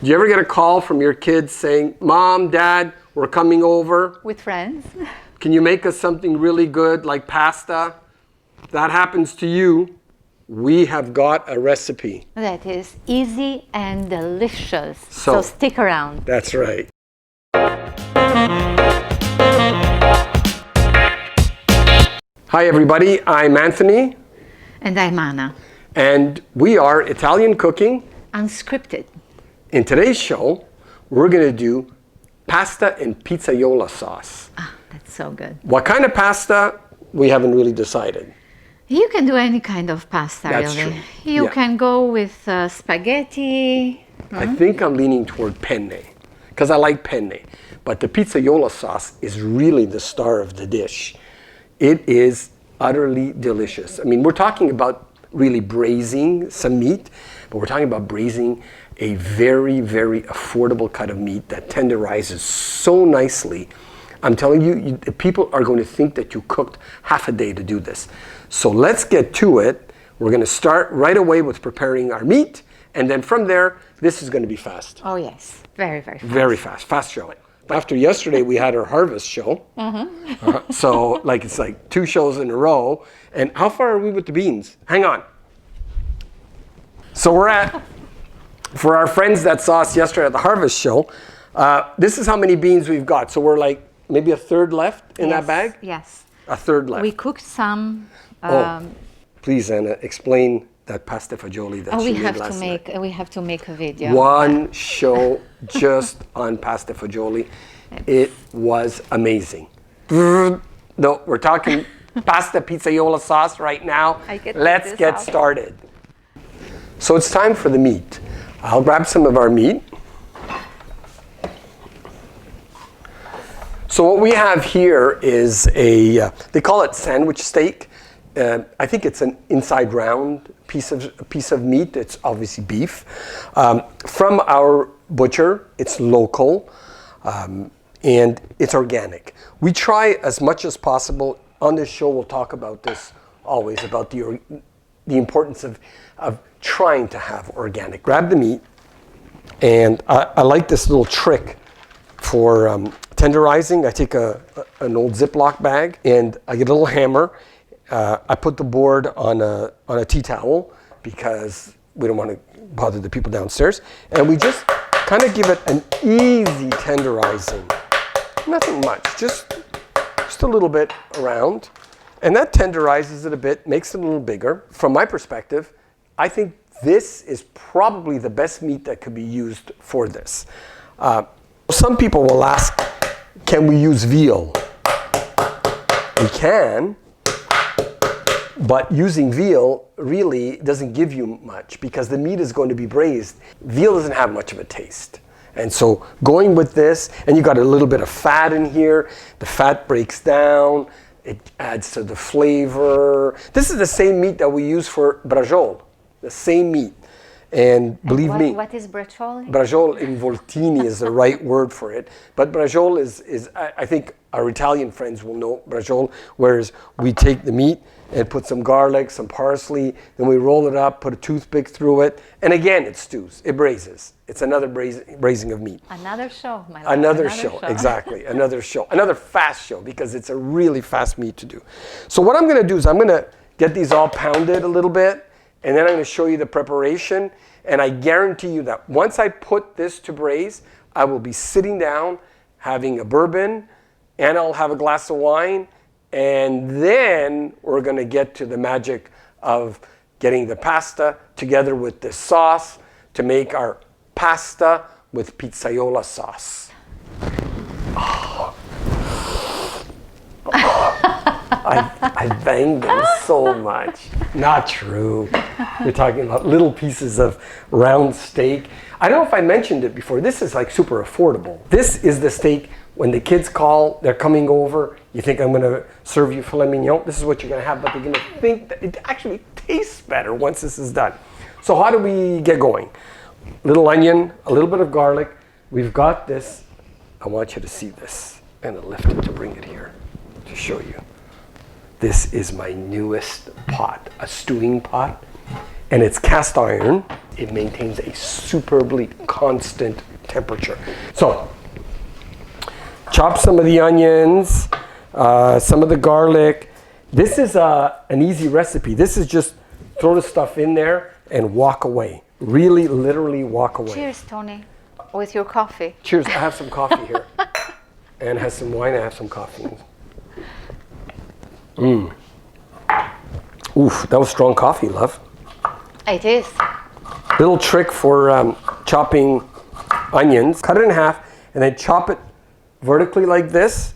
Do you ever get a call from your kids saying, Mom, Dad, we're coming over? With friends. Can you make us something really good like pasta? If that happens to you, we have got a recipe. That is easy and delicious. So stick around. That's right. Hi everybody, I'm Anthony. And I'm Anna. And we are Italian Cooking Unscripted. In today's show, we're going to do pasta and pizzaiola sauce. Ah, that's so good. What kind of pasta? We haven't really decided. You can do any kind of pasta, That's really. true. You can go with spaghetti. I think I'm leaning toward penne, because I like penne. But the pizzaiola sauce is really the star of the dish. It is utterly delicious. I mean, we're talking about really braising some meat, but we're talking about braising a very, very affordable cut of meat that tenderizes so nicely. I'm telling you, people are going to think that you cooked half a day to do this. So let's get to it. We're going to start right away with preparing our meat, and then from there, this is going to be fast. Oh yes, very, very fast. Very fast, fast show. After yesterday, we had our harvest show. So it's like 2 shows in a row. And how far are we with the beans? Hang on. So for our friends that saw us yesterday at the harvest show, this is how many beans we've got. So we're like maybe a third left in that bag? Yes. A third left. We cooked some. Please, Anna, explain that pasta fagioli that she made last night. We have to make a video. One show just on pasta fagioli. It was amazing. No, we're talking pasta pizzaiola sauce right now. Let's get started. So it's time for the meat. I'll grab some of our meat. So what we have here is they call it sandwich steak. I think it's an inside round piece of meat. It's obviously beef. From our butcher, it's local, and it's organic. We try as much as possible. On this show, we'll talk about this always, about the importance of trying to have organic. Grab the meat, and I like this little trick for tenderizing. I take an old Ziploc bag, and I get a little hammer. I put the board on a tea towel because we don't want to bother the people downstairs. And we just kind of give it an easy tenderizing. Nothing much, just a little bit around. And that tenderizes it a bit, makes it a little bigger. From my perspective, I think this is probably the best meat that could be used for this. Some people will ask, can we use veal? We can. But using veal really doesn't give you much because the meat is going to be braised. Veal doesn't have much of a taste. And so going with this, and you got a little bit of fat in here, the fat breaks down, it adds to the flavor. This is the same meat that we use for braciole, the same meat. And believe me, what is braciole? Braciole involtini is the right word for it. But braciole is I think our Italian friends will know braciole, whereas we take the meat and put some garlic, some parsley, then we roll it up, put a toothpick through it, and again it stews, it braises. It's another braising of meat. Another show, my love. Another show, exactly, another show. Another fast show because it's a really fast meat to do. So what I'm going to do is I'm going to get these all pounded a little bit, and then I'm going to show you the preparation, and I guarantee you that once I put this to braise, I will be sitting down, having a bourbon, and I'll have a glass of wine, and then we're going to get to the magic of getting the pasta together with this sauce to make our pasta with pizzaiola sauce. I banged them so much. Not true. You're talking about little pieces of round steak. I don't know if I mentioned it before. This is like super affordable. This is the steak when the kids call, they're coming over, you think I'm going to serve you filet mignon. This is what you're going to have, but they're going to think that it actually tastes better once this is done. So how do we get going? Little onion, a little bit of garlic. We've got this. I want you to see this. I'm going to lift it to bring it here to show you. This is my newest pot, a stewing pot. and it's cast iron. It maintains a superbly constant temperature. So, chop some of the onions, some of the garlic. This is an easy recipe. This is just throw the stuff in there and walk away. Really, literally walk away. Cheers, Tony, with your coffee. Cheers. I have some coffee here. Anne has some wine. I have some coffee. Oof, that was strong coffee, love. It is. Little trick for chopping onions. Cut it in half and then chop it vertically like this.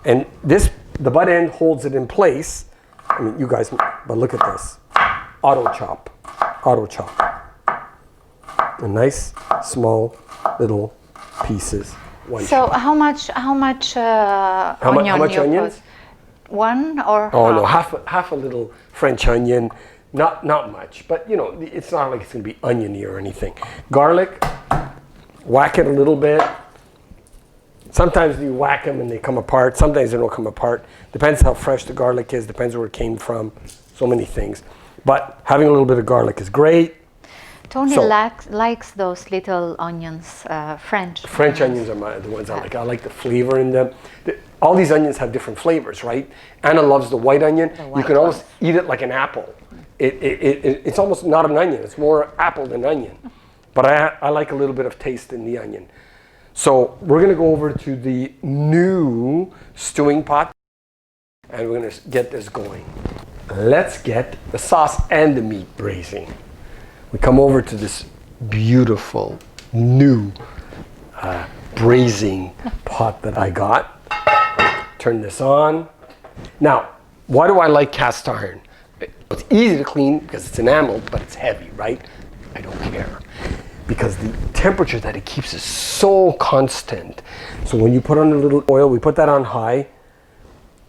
And this, the butt end holds it in place. I mean, you guys, but look at this. Auto chop. Auto chop. A nice, small, little pieces. So how much onions? One or oh no, half a little French onion, not much, but you know, it's not like it's going to be oniony or anything. Garlic, whack it a little bit. Sometimes you whack them and they come apart. Sometimes they don't come apart. Depends how fresh the garlic is. Depends where it came from. So many things, but having a little bit of garlic is great. Tony likes those little onions, French. French onions are the ones I like. I like the flavor in them. All these onions have different flavors, right? Anna loves the white onion. You can almost eat it like an apple. It's almost not an onion. It's more apple than onion. But I like a little bit of taste in the onion. So we're going to go over to the new stewing pot. And we're going to get this going. Let's get the sauce and the meat braising. We come over to this beautiful new braising pot that I got. Turn this on. Now, why do I like cast iron? It's easy to clean because it's enameled, but it's heavy, right? I don't care. Because the temperature that it keeps is so constant. So when you put on a little oil, we put that on high.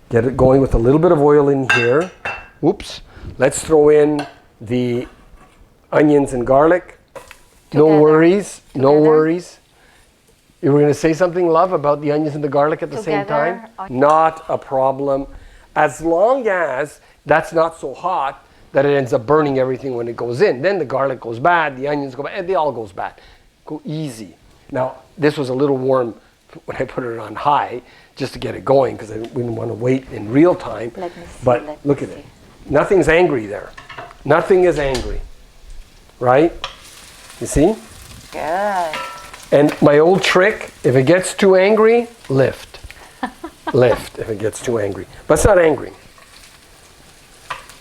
Get it going with a little bit of oil in here. Oops. Let's throw in the onions and garlic. Together. No worries. Together. No worries. You were going to say something, love, about the onions and the garlic at the same time? Not a problem. As long as that's not so hot that it ends up burning everything when it goes in. Then the garlic goes bad, the onions go bad, and they all goes bad. Go easy. Now, this was a little warm when I put it on high just to get it going because we didn't want to wait in real time. Let me see. But look at it. Nothing's angry there. Nothing is angry. Right? You see? Good. And my old trick, if it gets too angry, lift. Lift if it gets too angry. But it's not angry.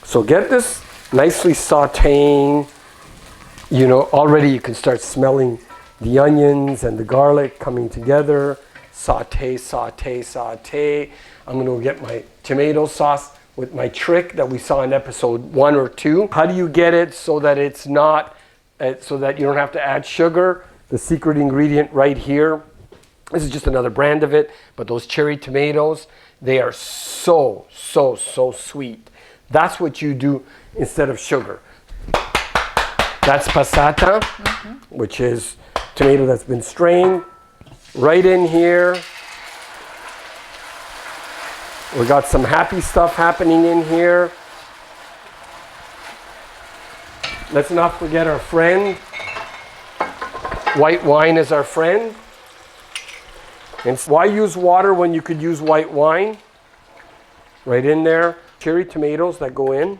So get this nicely sauteing. You know, already you can start smelling the onions and the garlic coming together. Saute, saute, saute. I'm going to go get my tomato sauce with my trick that we saw in episode 1 or 2. How do you get it so that it's not, so that you don't have to add sugar? The secret ingredient right here. This is just another brand of it, but those cherry tomatoes, they are so, so, so sweet. That's what you do instead of sugar. That's passata, which is tomato that's been strained. Right in here. We got some happy stuff happening in here. Let's not forget our friend. White wine is our friend. And why use water when you could use white wine? Right in there. Cherry tomatoes that go in.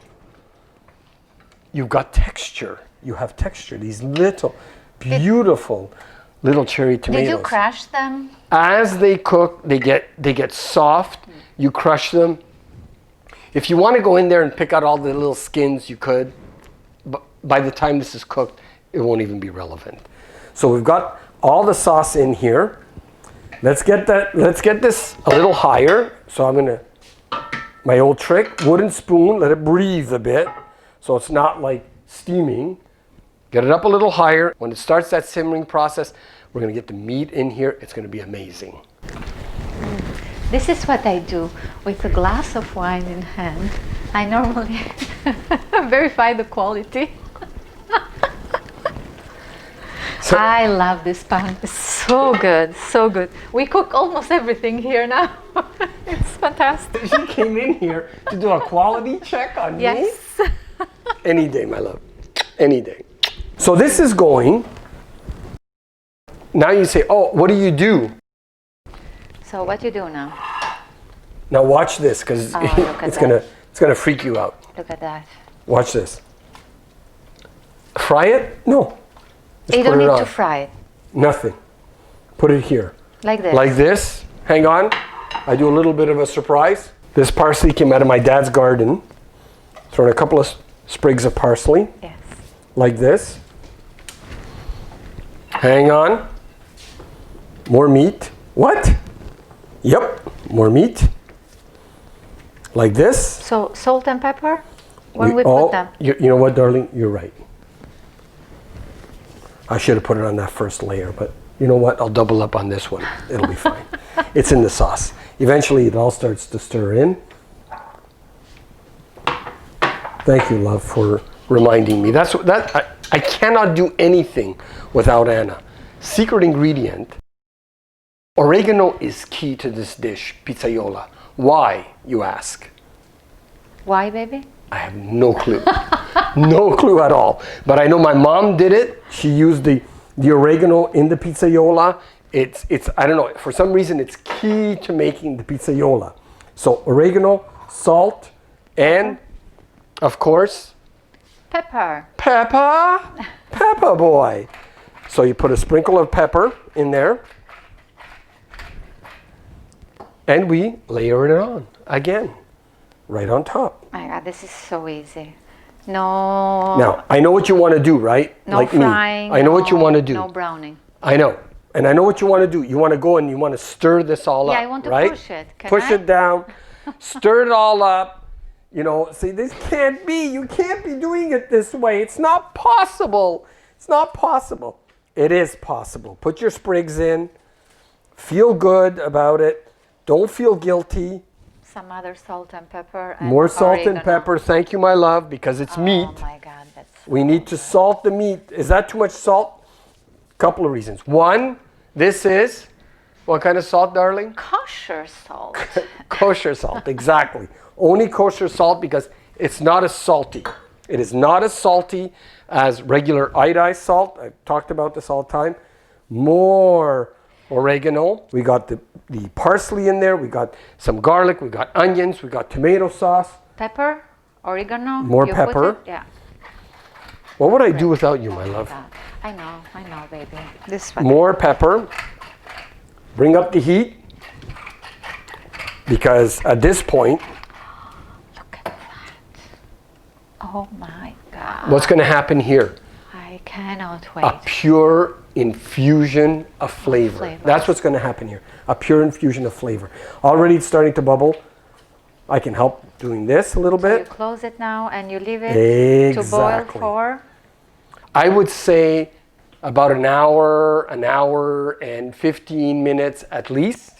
You've got texture. You have texture. These little, beautiful little cherry tomatoes. Did you crush them? As they cook, they get soft. You crush them. If you want to go in there and pick out all the little skins, you could. But by the time this is cooked, it won't even be relevant. So we've got all the sauce in here. Let's get this a little higher. So I'm gonna, my old trick, wooden spoon, let it breathe a bit. So it's not like steaming. Get it up a little higher. When it starts that simmering process, we're gonna get the meat in here. It's gonna be amazing. This is what I do with a glass of wine in hand. I normally verify the quality. So, I love this pan. It's so good, so good. We cook almost everything here now. It's fantastic. She came in here to do a quality check on me? Yes. Any day, my love. any day. So this is going. Now you say, oh, what do you do? So what you do now? Now watch this, because it's gonna freak you out. Look at that. Watch this. Fry it? No. Just You put don't it need on. to fry it. Nothing. Put it here. Like this. Like this. Hang on. I do a little bit of a surprise. This parsley came out of my dad's garden. Throw in a couple of sprigs of parsley. Yes. Like this. Hang on. More meat. What? Yep. More meat. Like this. So salt and pepper when we put them. You know what, darling? You're right. I should have put it on that first layer, but you know what? I'll double up on this one. It'll be fine. It's in the sauce. Eventually, it all starts to stir in. Thank you, love, for reminding me. I cannot do anything without Anna. Secret ingredient. Oregano is key to this dish, pizzaiola. Why, you ask? Why, baby? I have no clue. No clue at all. But I know my mom did it. She used the oregano in the pizzaiola. It's I don't know, for some reason it's key to making the pizzaiola. So oregano, salt, and of course, Pepper. Pepper boy. So you put a sprinkle of pepper in there. And we layer it on again, right on top. My God, this is so easy. No. Now, I know what you want to do, right? No like frying. me. I know what you want to do. No browning. I know. And I know what you want to do. You want to go and you want to stir this all up, Yeah, I want to right? push it. Push it down. Stir it all up. You know, see, this can't be. You can't be doing it this way. It's not possible. It's not possible. It is possible. Put your sprigs in. Feel good about it. Don't feel guilty. Some other salt and pepper. And More salt oregano. and pepper. Thank you, my love, because it's meat. Oh my God, that's. We need to salt the meat. Is that too much salt? Couple of reasons. One, this is, what kind of salt, darling? Kosher salt. Kosher salt, exactly. Only kosher salt because it's not as salty. It is not as salty as regular iodized salt. I've talked about this all the time. More oregano. We got the parsley in there. We got some garlic. We got onions. We got tomato sauce. Pepper, oregano. More you pepper. Put it? Yeah. What would I do without you, my love? I know, baby. This one. More pepper. Bring up the heat. Because at this point, Look at that. Oh my God. what's going to happen here? I cannot wait. A pure infusion of flavor. Flavors. That's what's going to happen here. A pure infusion of flavor. Already it's starting to bubble. I can help doing this a little So you bit. close it now and you leave it to boil Exactly. for. I would say about an hour and 15 minutes at least.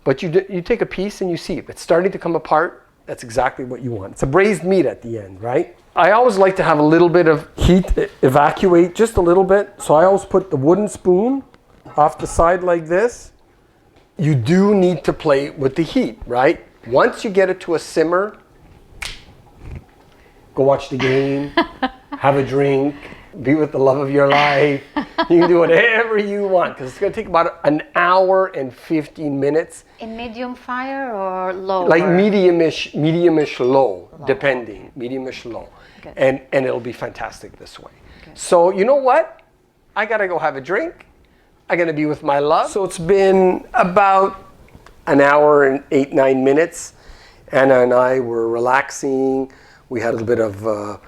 But you take a piece and you see if it's starting to come apart. That's exactly what you want. It's a braised meat at the end, right? I always like to have a little bit of heat evacuate, just a little bit. So I always put the wooden spoon off the side like this. You do need to play with the heat, right? Once you get it to a simmer, go watch the game, have a drink, be with the love of your life. You can do whatever you want because it's going to take about an hour and 15 minutes. In medium fire or low? Like medium-ish low, depending. Medium-ish low. Good. And it'll be fantastic this way. Good. So you know what? I got to go have a drink. I'm going to be with my love. So it's been about an hour and 8-9 minutes. Anna and I were relaxing. We had a little bit of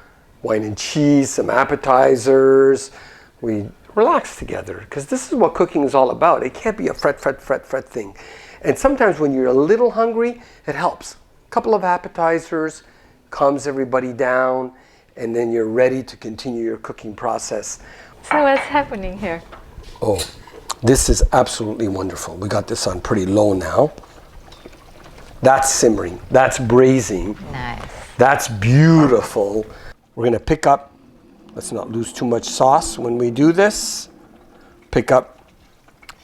wine and cheese, some appetizers. We relaxed together because this is what cooking is all about. It can't be a fret thing. And sometimes when you're a little hungry, it helps. A couple of appetizers calms everybody down, and then you're ready to continue your cooking process. So what's happening here? Oh, this is absolutely wonderful. We got this on pretty low now. That's simmering. That's braising. Nice. That's beautiful. We're going to pick up, let's not lose too much sauce when we do this. Pick up,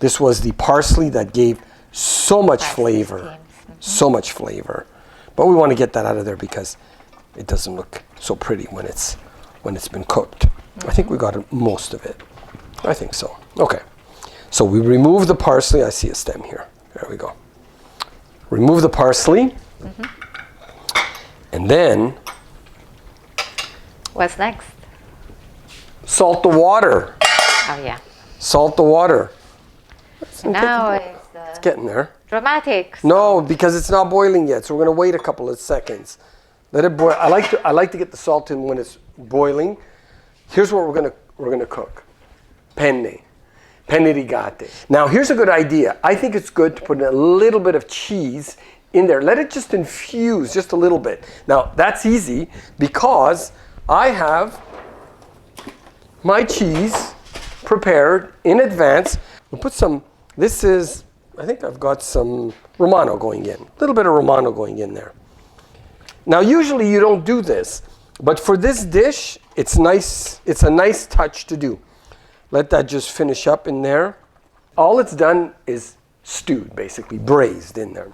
this was the parsley that gave so much flavor. So much flavor. But we want to get that out of there because it doesn't look so pretty when it's been cooked. I think we got most of it. I think so. Okay. So we remove the parsley. I see a stem here. There we go. Remove the parsley. And then... What's next? Salt the water. Oh, yeah. Salt the water. Now It's getting there. dramatic. No, because it's not boiling yet. So we're going to wait a couple of seconds. Let it boil. I like to get the salt in when it's boiling. Here's what we're gonna cook. Penne rigate. Now here's a good idea. I think it's good to put a little bit of cheese in there. Let it just infuse just a little bit. Now that's easy because I have my cheese prepared in advance. We'll put some, I think I've got some Romano going in. A little bit of Romano going in there. Now usually you don't do this, but for this dish, it's nice. It's a nice touch to do. Let that just finish up in there. All it's done is stewed, basically, braised in there.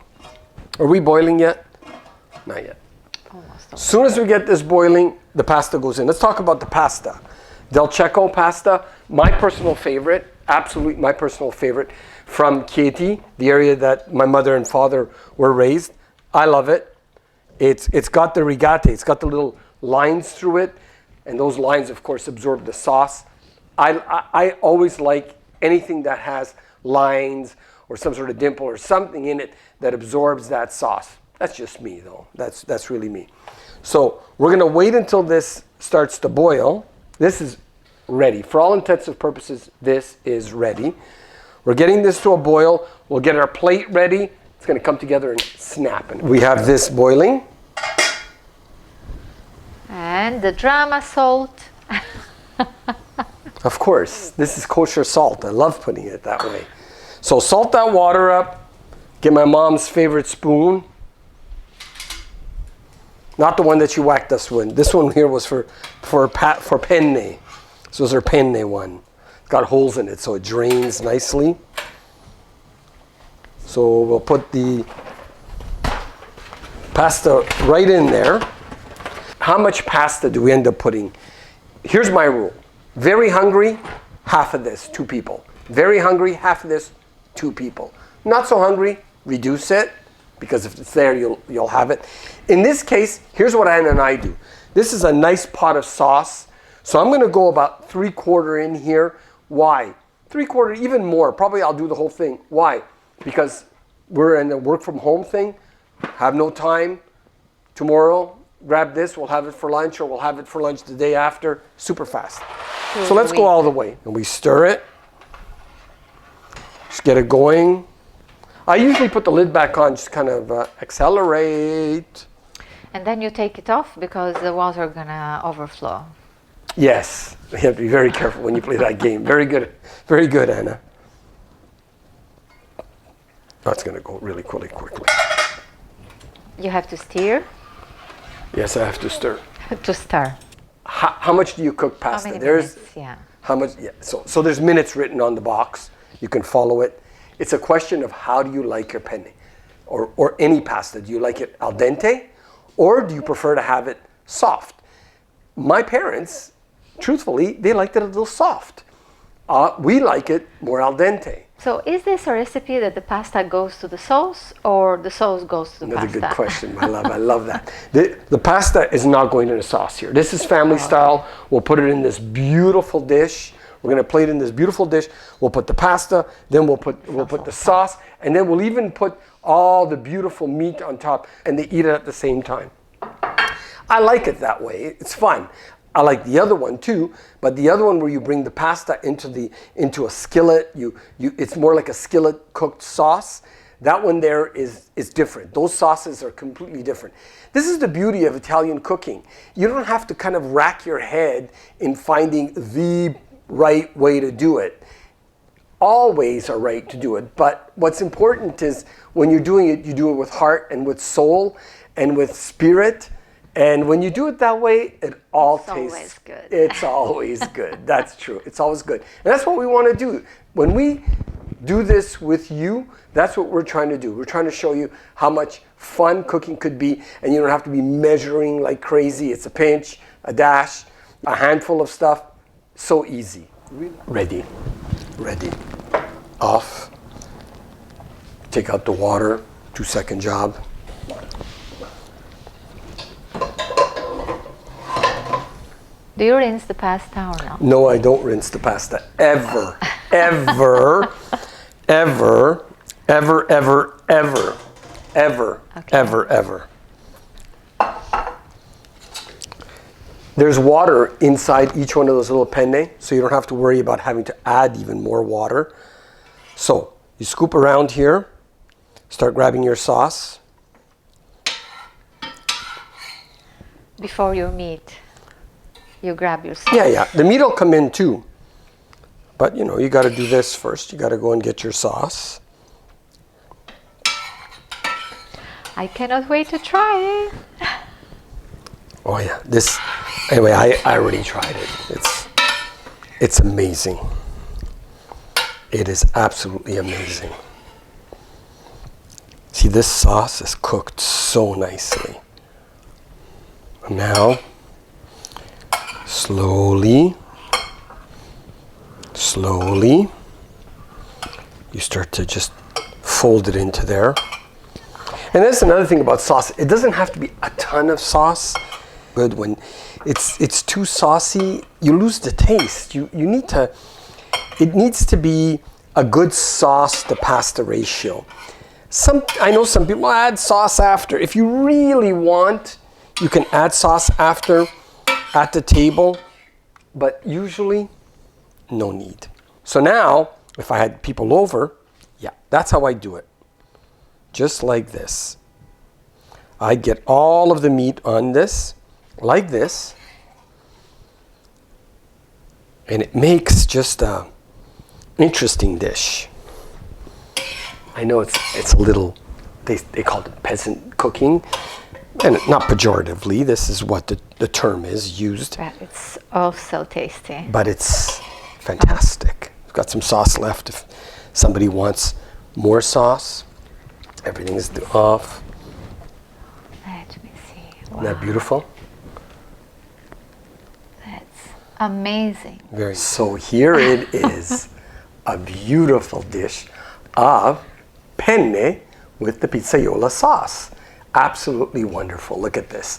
Are we boiling yet? Not yet. Almost. As soon as we get this boiling, the pasta goes in. Let's talk about the pasta. Del Cecco pasta, my personal favorite, absolutely my personal favorite, from Chieti, the area that my mother and father were raised. I love it. It's got the rigate, it's got the little lines through it, and those lines, of course, absorb the sauce. I always like anything that has lines or some sort of dimple or something in it that absorbs that sauce. That's just me, though. That's really me. So we're going to wait until this starts to boil. This is ready. For all intents and purposes, this is ready. We're getting this to a boil. We'll get our plate ready. It's going to come together and snap. And we have this boiling. And the drama salt. Of course, this is kosher salt. I love putting it that way. So salt that water up. Get my mom's favorite spoon. Not the one that she whacked us with. This one here was for penne. This was her penne one. It's got holes in it so it drains nicely. So we'll put the pasta right in there. How much pasta do we end up putting? Here's my rule. Very hungry, half of this, 2 people. Very hungry, half of this, 2 people. Not so hungry, reduce it, because if it's there, you'll have it. In this case, here's what Anna and I do. This is a nice pot of sauce. So I'm going to go about 3/4 in here. Why? 3/4, even more. Probably I'll do the whole thing. Why? Because we're in a work from home thing. Have no time. Tomorrow, grab this. We'll have it for lunch, or we'll have it for lunch the day after. Super fast. So let's go all the way. And we stir it. Just get it going. I usually put the lid back on, just kind of accelerate. And then you take it off because the water is going to overflow. Yes. You have to be very careful when you play that game. Very good. Very good, Anna. That's going to go really quickly. You have to stir? Yes, I have to stir. To stir. How much do you cook pasta? How many minutes? Yeah. How much? Yeah. So there's minutes written on the box. You can follow it. It's a question of how do you like your penne, or any pasta. Do you like it al dente, or do you prefer to have it soft? My parents, truthfully, they liked it a little soft. We like it more al dente. So is this a recipe that the pasta goes to the sauce, or the sauce goes to the Another pasta? good question, my love. I love that. The pasta is not going in a sauce here. This is family style. We'll put it in this beautiful dish. We're going to plate in this beautiful dish. We'll put the pasta, then we'll put the sauce, and then we'll even put all the beautiful meat on top, and they eat it at the same time. I like it that way. It's fun. I like the other one too, but the other one where you bring the pasta into a skillet, it's more like a skillet cooked sauce. That one there is different. Those sauces are completely different. This is the beauty of Italian cooking. You don't have to kind of rack your head in finding the right way to do it. All ways are right to do it, but what's important is when you're doing it, you do it with heart and with soul and with spirit. And when you do it that way, it all tastes always good. It's always good. That's true. It's always good. And that's what we want to do. When we do this with you, that's what we're trying to do. We're trying to show you how much fun cooking could be, and you don't have to be measuring like crazy. It's a pinch, a dash, a handful of stuff. So easy. Ready. Ready. Off. Take out the water. 2-second job. Do you rinse the pasta or no? No, I don't rinse the pasta. Ever. Ever. Ever. Ever, ever, ever. Ever. Okay. Ever, ever. There's water inside each one of those little penne, so you don't have to worry about having to add even more water. So you scoop around here, start grabbing your sauce. Before your meat, you grab your sauce. Yeah. The meat will come in too. But you got to do this first. You got to go and get your sauce. I cannot wait to try it. Oh yeah, anyway, I already tried it. It's amazing. It is absolutely amazing. See, this sauce is cooked so nicely. Now, slowly, you start to just fold it into there. And that's another thing about sauce. It doesn't have to be a ton of sauce. Good when it's too saucy, you lose the taste. It needs to be a good sauce to pasta ratio. I know some people add sauce after. If you really want, you can add sauce after at the table, but usually no need. So now, if I had people over, yeah, that's how I do it. Just like this. I get all of the meat on this, like this, and it makes just a interesting dish. I know it's a little, they call it peasant cooking, and not pejoratively, this is what the term is used. But it's also tasty. But it's fantastic. I've got some sauce left if somebody wants more sauce. Everything is off. Let me see. Wow. Isn't that beautiful? That's amazing. So here it is, a beautiful dish of penne with the Pizzaiola sauce. Absolutely wonderful. Look at this.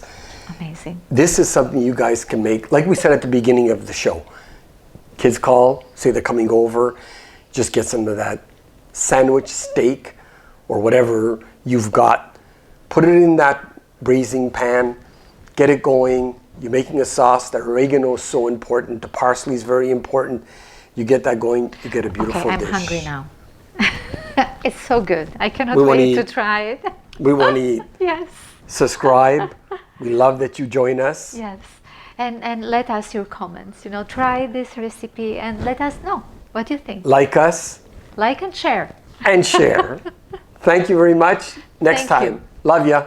Amazing. This is something you guys can make, like we said at the beginning of the show. Kids call, say they're coming over, just get some of that sandwich steak or whatever you've got. Put it in that braising pan, get it going. You're making a sauce. The oregano is so important. The parsley is very important. You get that going, you get a beautiful dish. I'm hungry now. It's so good. I cannot wait to try it. We want to eat. Yes. Subscribe. We love that you join us. Yes. And let us your comments. Try this recipe and let us know what you think. Like us. Like and share. And share. Thank you very much. Next Thank you. time. Love ya.